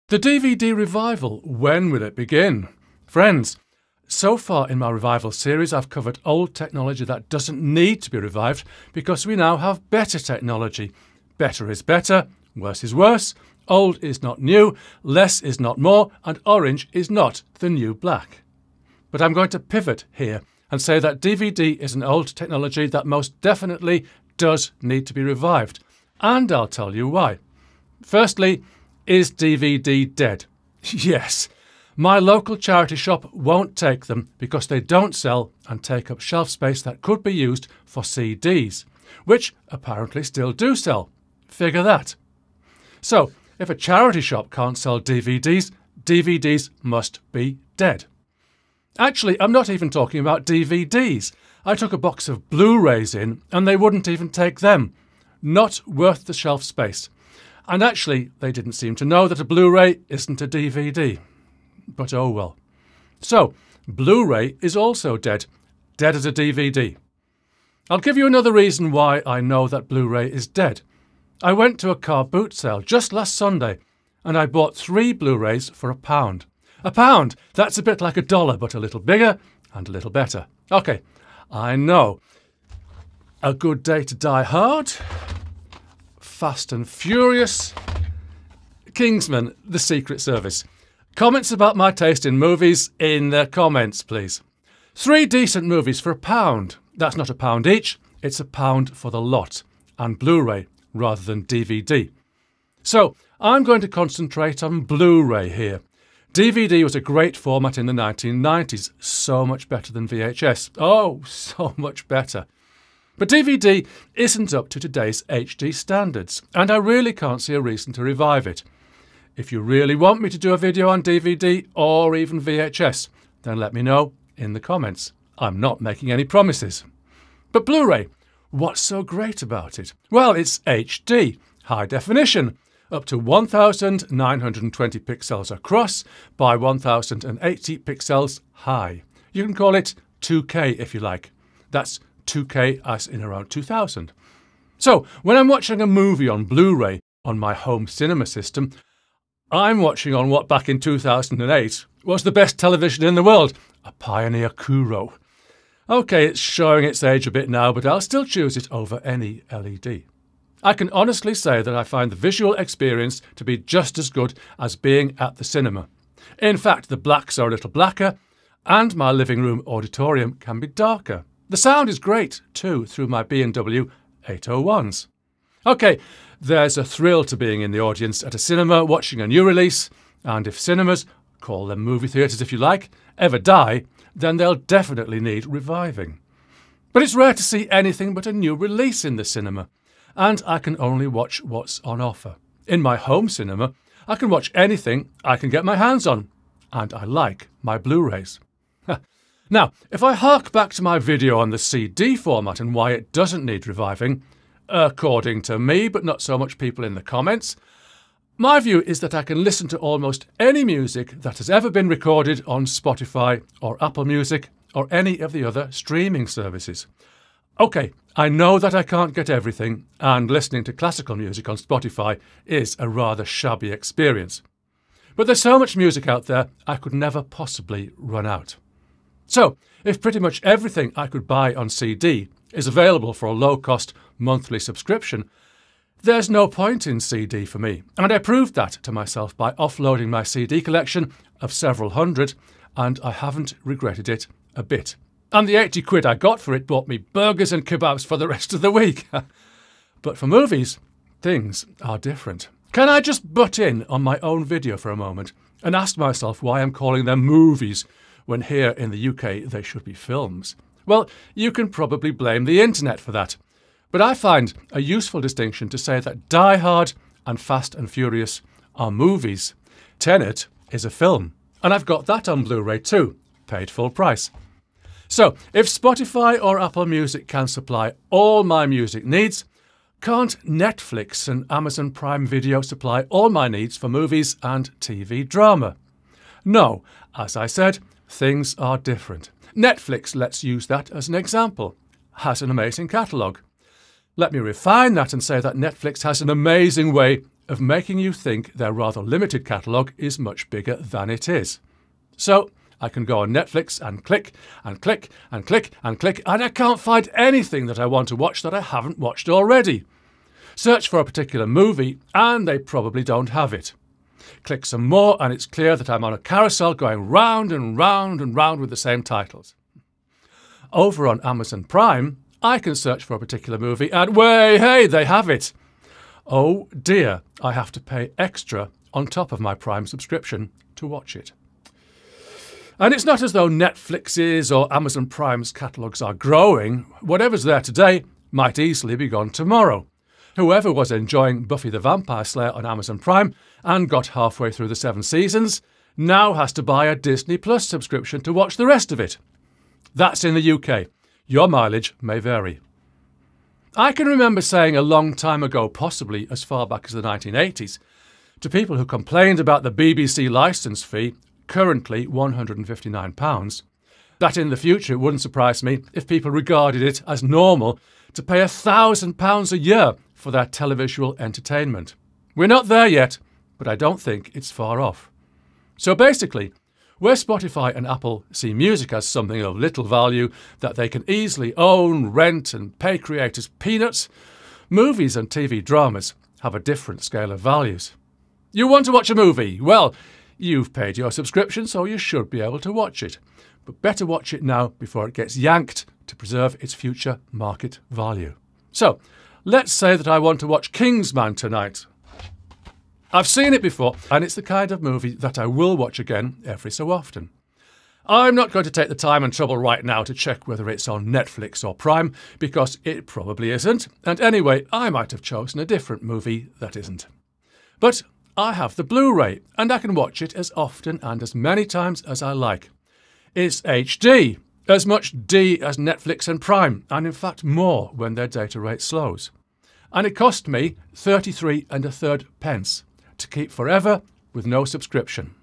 The DVD revival, when will it begin? Friends, so far in my revival series I've covered old technology that doesn't need to be revived because we now have better technology. Better is better, worse is worse, old is not new, less is not more, and orange is not the new black. But I'm going to pivot here and say that DVD is an old technology that most definitely does need to be revived. And I'll tell you why. Firstly, is DVD dead? Yes. My local charity shop won't take them because they don't sell and take up shelf space that could be used for CDs, which apparently still do sell. Figure that. So, if a charity shop can't sell DVDs, DVDs must be dead. Actually, I'm not even talking about DVDs. I took a box of Blu-rays in and they wouldn't even take them. Not worth the shelf space. And actually, they didn't seem to know that a Blu-ray isn't a DVD. But oh well. So, Blu-ray is also dead. Dead as a DVD. I'll give you another reason why I know that Blu-ray is dead. I went to a car boot sale just last Sunday and I bought 3 Blu-rays for £1. £1! That's a bit like $1, but a little bigger and a little better. OK, I know. A Good Day to Die Hard, Fast and Furious, Kingsman, The Secret Service. Comments about my taste in movies in the comments, please. 3 decent movies for £1. That's not £1 each, it's £1 for the lot. And Blu-ray rather than DVD. So, I'm going to concentrate on Blu-ray here. DVD was a great format in the 1990s, so much better than VHS. Oh, so much better. But DVD isn't up to today's HD standards, and I really can't see a reason to revive it. If you really want me to do a video on DVD or even VHS, then let me know in the comments. I'm not making any promises. But Blu-ray, what's so great about it? Well, it's HD, high definition, up to 1920 pixels across by 1080 pixels high. You can call it 2K if you like. That's 2K as in around 2000. So, when I'm watching a movie on Blu-ray on my home cinema system, I'm watching on what back in 2008 was the best television in the world, a Pioneer Kuro. OK, it's showing its age a bit now, but I'll still choose it over any LED. I can honestly say that I find the visual experience to be just as good as being at the cinema. In fact, the blacks are a little blacker, and my living room auditorium can be darker. The sound is great, too, through my B&W 801s. OK, there's a thrill to being in the audience at a cinema watching a new release, and if cinemas, call them movie theatres if you like, ever die, then they'll definitely need reviving. But it's rare to see anything but a new release in the cinema, and I can only watch what's on offer. In my home cinema, I can watch anything I can get my hands on, and I like my Blu-rays. Now, if I hark back to my video on the CD format and why it doesn't need reviving, according to me, but not so much people in the comments, my view is that I can listen to almost any music that has ever been recorded on Spotify or Apple Music or any of the other streaming services. OK, I know that I can't get everything, and listening to classical music on Spotify is a rather shabby experience. But there's so much music out there, I could never possibly run out. So, if pretty much everything I could buy on CD is available for a low-cost monthly subscription, there's no point in CD for me. And I proved that to myself by offloading my CD collection of several hundred, and I haven't regretted it a bit. And the 80 quid I got for it bought me burgers and kebabs for the rest of the week. But for movies, things are different. Can I just butt in on my own video for a moment and ask myself why I'm calling them movies when here in the UK they should be films? Well, you can probably blame the internet for that. But I find a useful distinction to say that Die Hard and Fast and Furious are movies. Tenet is a film. And I've got that on Blu-ray too, paid full price. So, if Spotify or Apple Music can supply all my music needs, can't Netflix and Amazon Prime Video supply all my needs for movies and TV drama? No, as I said, things are different. Netflix, let's use that as an example, has an amazing catalogue. Let me refine that and say that Netflix has an amazing way of making you think their rather limited catalogue is much bigger than it is. So I can go on Netflix and click and click and click and click, and I can't find anything that I want to watch that I haven't watched already. Search for a particular movie and they probably don't have it. Click some more and it's clear that I'm on a carousel going round and round and round with the same titles. Over on Amazon Prime, I can search for a particular movie and hey, they have it. Oh dear, I have to pay extra on top of my Prime subscription to watch it. And it's not as though Netflix's or Amazon Prime's catalogues are growing. Whatever's there today might easily be gone tomorrow. Whoever was enjoying Buffy the Vampire Slayer on Amazon Prime and got halfway through the 7 seasons now has to buy a Disney Plus subscription to watch the rest of it. That's in the UK. Your mileage may vary. I can remember saying a long time ago, possibly as far back as the 1980s, to people who complained about the BBC licence fee, currently £159, that in the future it wouldn't surprise me if people regarded it as normal to pay £1,000 a year for their televisual entertainment. We're not there yet, but I don't think it's far off. So basically, where Spotify and Apple see music as something of little value that they can easily own, rent and pay creators peanuts, movies and TV dramas have a different scale of values. You want to watch a movie? Well, you've paid your subscription, so you should be able to watch it. But better watch it now before it gets yanked to preserve its future market value. So, let's say that I want to watch Kingsman tonight. I've seen it before, and it's the kind of movie that I will watch again every so often. I'm not going to take the time and trouble right now to check whether it's on Netflix or Prime, because it probably isn't, and anyway, I might have chosen a different movie that isn't. But I have the Blu-ray, and I can watch it as often and as many times as I like. It's HD, as much D as Netflix and Prime, and in fact more when their data rate slows. And it cost me 33 1/3 pence to keep forever with no subscription.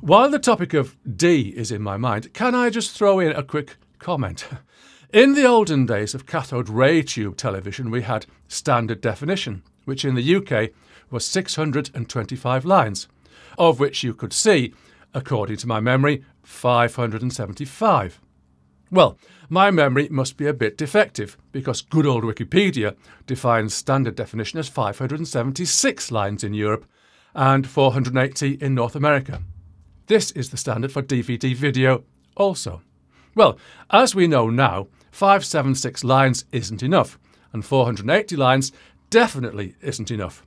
While the topic of D is in my mind, can I just throw in a quick comment? In the olden days of cathode ray tube television, we had standard definition, which in the UK was 625 lines, of which you could see, according to my memory, 575. Well, my memory must be a bit defective, because good old Wikipedia defines standard definition as 576 lines in Europe and 480 in North America. This is the standard for DVD video also. Well, as we know now, 576 lines isn't enough, and 480 lines definitely isn't enough.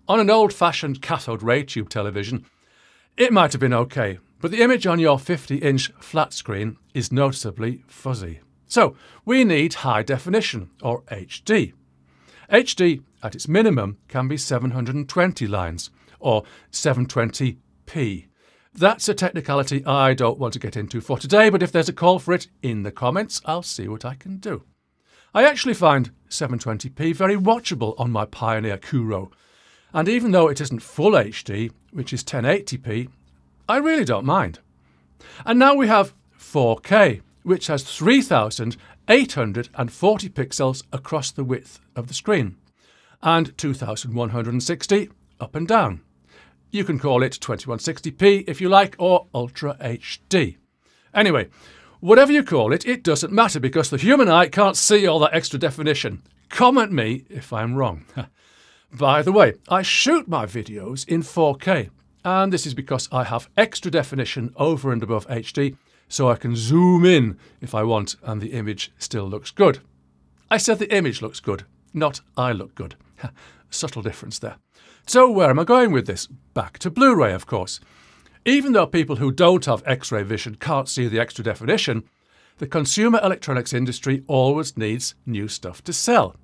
On an old-fashioned cathode ray tube television, it might have been okay, but the image on your 50-inch flat screen is noticeably fuzzy. So we need high definition, or HD. HD, at its minimum, can be 720 lines, or 720p. That's a technicality I don't want to get into for today, but if there's a call for it in the comments, I'll see what I can do. I actually find 720p very watchable on my Pioneer Kuro, and even though it isn't full HD, which is 1080p, I really don't mind. And now we have 4K, which has 3,840 pixels across the width of the screen, and 2,160 up and down. You can call it 2160p if you like, or Ultra HD. Anyway, whatever you call it, it doesn't matter because the human eye can't see all that extra definition. Comment me if I'm wrong. By the way, I shoot my videos in 4K, and this is because I have extra definition over and above HD, so I can zoom in if I want and the image still looks good. I said the image looks good, not I look good. Subtle difference there. So where am I going with this? Back to Blu-ray, of course. Even though people who don't have X-ray vision can't see the extra definition, the consumer electronics industry always needs new stuff to sell.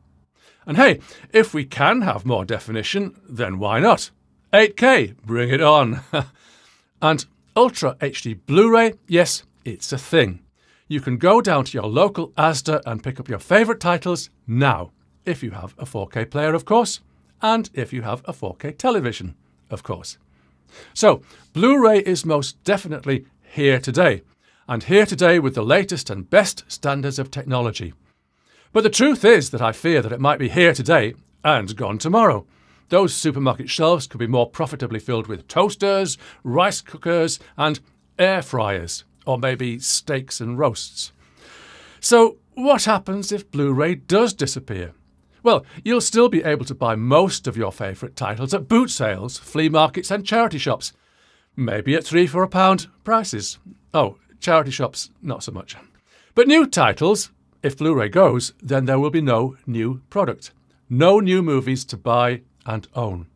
And hey, if we can have more definition, then why not? 8K, bring it on. And Ultra HD Blu-ray, yes, it's a thing. You can go down to your local Asda and pick up your favourite titles now, if you have a 4K player, of course, and if you have a 4K television, of course. So, Blu-ray is most definitely here today, and here today with the latest and best standards of technology. But the truth is that I fear that it might be here today and gone tomorrow. Those supermarket shelves could be more profitably filled with toasters, rice cookers, and air fryers, or maybe steaks and roasts. So, what happens if Blu-ray does disappear? Well, you'll still be able to buy most of your favourite titles at boot sales, flea markets and charity shops. Maybe at £3 for £1 prices. Oh, charity shops, not so much. But new titles, if Blu-ray goes, then there will be no new product. No new movies to buy and own.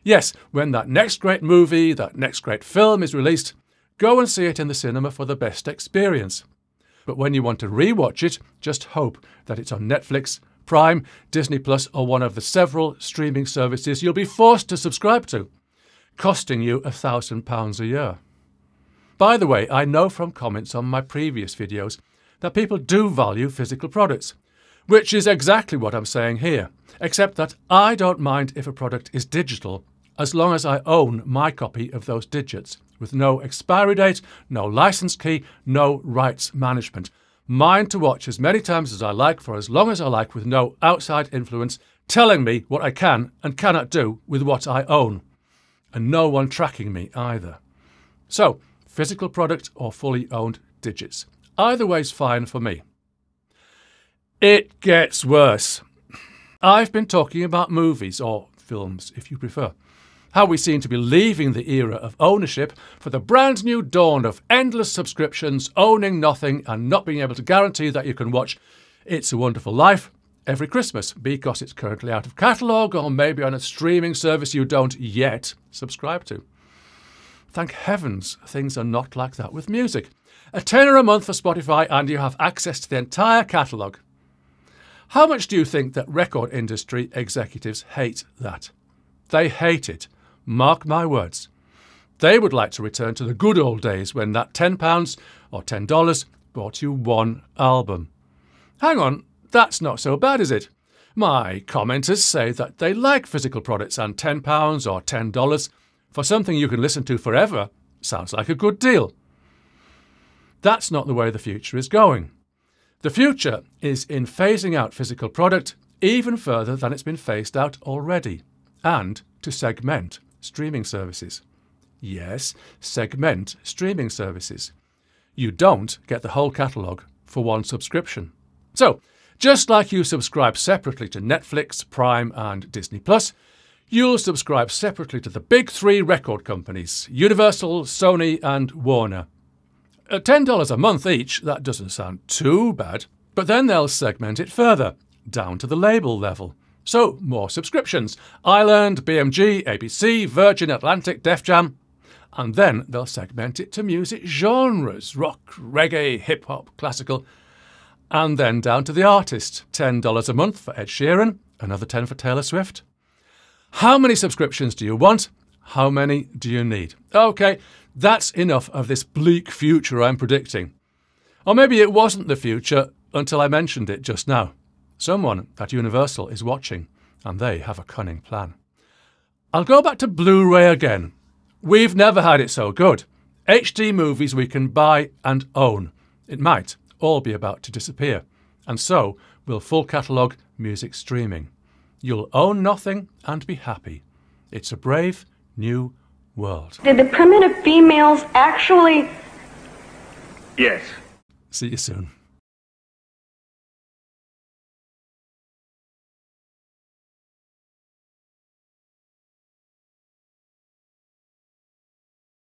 Yes, when that next great movie, that next great film is released, go and see it in the cinema for the best experience. But when you want to re-watch it, just hope that it's on Netflix, Prime, Disney Plus, or one of the several streaming services you'll be forced to subscribe to, costing you £1,000 a year. By the way, I know from comments on my previous videos that people do value physical products, which is exactly what I'm saying here, except that I don't mind if a product is digital as long as I own my copy of those digits, with no expiry date, no license key, no rights management. Mine to watch as many times as I like for as long as I like, with no outside influence telling me what I can and cannot do with what I own. And no one tracking me either. So, physical product or fully owned digits. Either way's fine for me. It gets worse. I've been talking about movies, or films if you prefer. How we seem to be leaving the era of ownership for the brand new dawn of endless subscriptions, owning nothing and not being able to guarantee that you can watch It's a Wonderful Life every Christmas because it's currently out of catalogue or maybe on a streaming service you don't yet subscribe to. Thank heavens things are not like that with music. A tenner a month for Spotify and you have access to the entire catalogue. How much do you think that record industry executives hate that? They hate it. Mark my words. They would like to return to the good old days when that £10 or $10 bought you one album. Hang on, that's not so bad, is it? My commenters say that they like physical products and £10 or $10 for something you can listen to forever sounds like a good deal. That's not the way the future is going. The future is in phasing out physical product even further than it's been phased out already, and to segment streaming services. Yes, segment streaming services. You don't get the whole catalogue for one subscription. So, just like you subscribe separately to Netflix, Prime and Disney Plus, you'll subscribe separately to the big three record companies, Universal, Sony and Warner. At $10 a month each, that doesn't sound too bad, but then they'll segment it further, down to the label level. So, more subscriptions. Island, BMG, ABC, Virgin Atlantic, Def Jam. And then they'll segment it to music genres, rock, reggae, hip-hop, classical. And then down to the artist. $10 a month for Ed Sheeran, another $10 for Taylor Swift. How many subscriptions do you want? How many do you need? OK, that's enough of this bleak future I'm predicting. Or maybe it wasn't the future until I mentioned it just now. Someone at Universal is watching, and they have a cunning plan. I'll go back to Blu-ray again. We've never had it so good. HD movies we can buy and own. It might all be about to disappear, and so will full catalogue music streaming. You'll own nothing and be happy. It's a brave new world. Did the primitive females actually... Yes. See you soon.